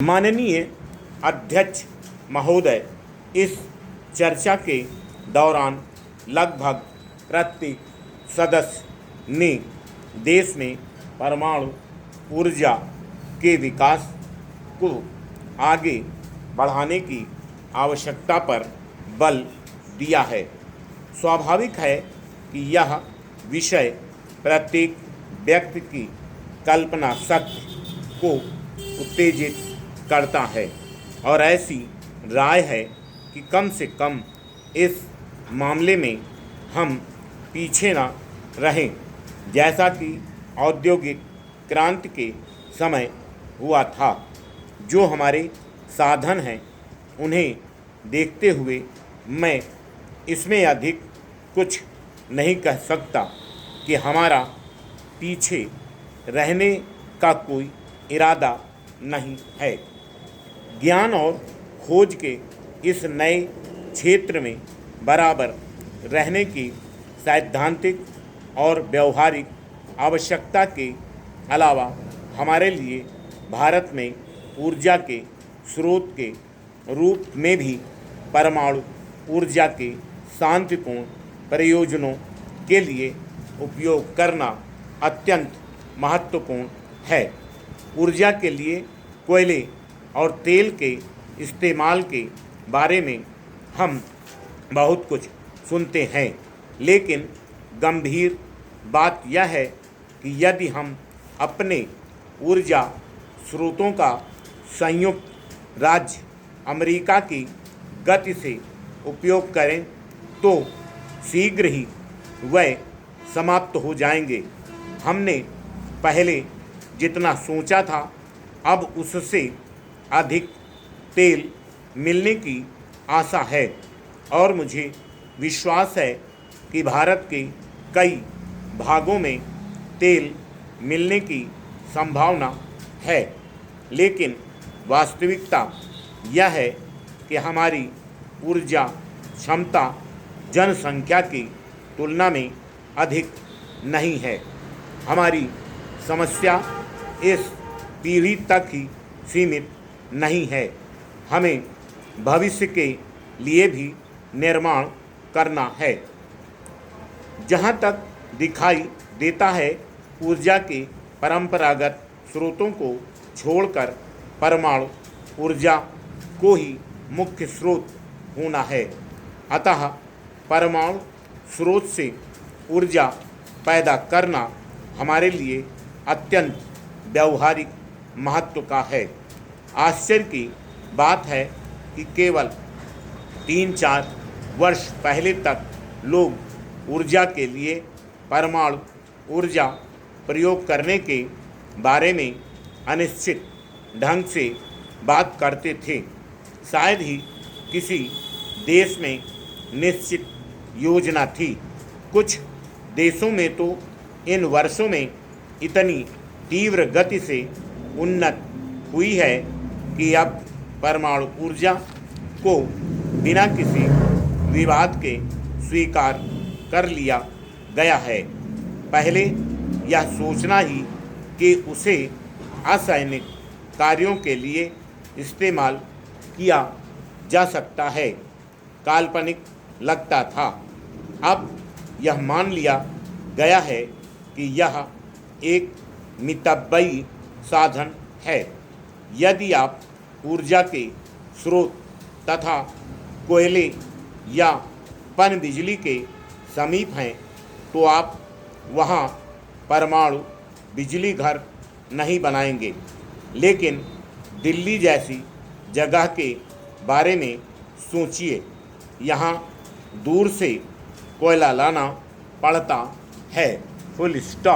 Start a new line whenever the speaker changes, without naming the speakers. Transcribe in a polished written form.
माननीय अध्यक्ष महोदय, इस चर्चा के दौरान लगभग प्रत्येक सदस्य ने देश में परमाणु ऊर्जा के विकास को आगे बढ़ाने की आवश्यकता पर बल दिया है। स्वाभाविक है कि यह विषय प्रत्येक व्यक्ति की कल्पना शक्ति को उत्तेजित करता है और ऐसी राय है कि कम से कम इस मामले में हम पीछे न रहें, जैसा कि औद्योगिक क्रांति के समय हुआ था। जो हमारे साधन हैं उन्हें देखते हुए मैं इसमें अधिक कुछ नहीं कह सकता कि हमारा पीछे रहने का कोई इरादा नहीं है। ज्ञान और खोज के इस नए क्षेत्र में बराबर रहने की सैद्धांतिक और व्यवहारिक आवश्यकता के अलावा हमारे लिए भारत में ऊर्जा के स्रोत के रूप में भी परमाणु ऊर्जा के शांतिपूर्ण प्रयोजनों के लिए उपयोग करना अत्यंत महत्वपूर्ण है। ऊर्जा के लिए कोयले और तेल के इस्तेमाल के बारे में हम बहुत कुछ सुनते हैं, लेकिन गंभीर बात यह है कि यदि हम अपने ऊर्जा स्रोतों का संयुक्त राज्य अमेरिका की गति से उपयोग करें तो शीघ्र ही वह समाप्त हो जाएंगे। हमने पहले जितना सोचा था अब उससे अधिक तेल मिलने की आशा है और मुझे विश्वास है कि भारत के कई भागों में तेल मिलने की संभावना है, लेकिन वास्तविकता यह है कि हमारी ऊर्जा क्षमता जनसंख्या की तुलना में अधिक नहीं है। हमारी समस्या इस पीढ़ी तक ही सीमित नहीं है, हमें भविष्य के लिए भी निर्माण करना है। जहाँ तक दिखाई देता है, ऊर्जा के परंपरागत स्रोतों को छोड़कर परमाणु ऊर्जा को ही मुख्य स्रोत होना है। अतः परमाणु स्रोत से ऊर्जा पैदा करना हमारे लिए अत्यंत व्यावहारिक महत्व का है। आश्चर्य की बात है कि केवल 3-4 वर्ष पहले तक लोग ऊर्जा के लिए परमाणु ऊर्जा प्रयोग करने के बारे में अनिश्चित ढंग से बात करते थे। शायद ही किसी देश में निश्चित योजना थी। कुछ देशों में तो इन वर्षों में इतनी तीव्र गति से उन्नति हुई है कि अब परमाणु ऊर्जा को बिना किसी विवाद के स्वीकार कर लिया गया है। पहले यह सोचना ही कि उसे असैनिक कार्यों के लिए इस्तेमाल किया जा सकता है काल्पनिक लगता था। अब यह मान लिया गया है कि यह एक मितव्ययी साधन है। यदि आप ऊर्जा के स्रोत तथा कोयले या पनबिजली के समीप हैं तो आप वहाँ परमाणु बिजली घर नहीं बनाएंगे, लेकिन दिल्ली जैसी जगह के बारे में सोचिए। यहाँ दूर से कोयला लाना पड़ता है। Full stop.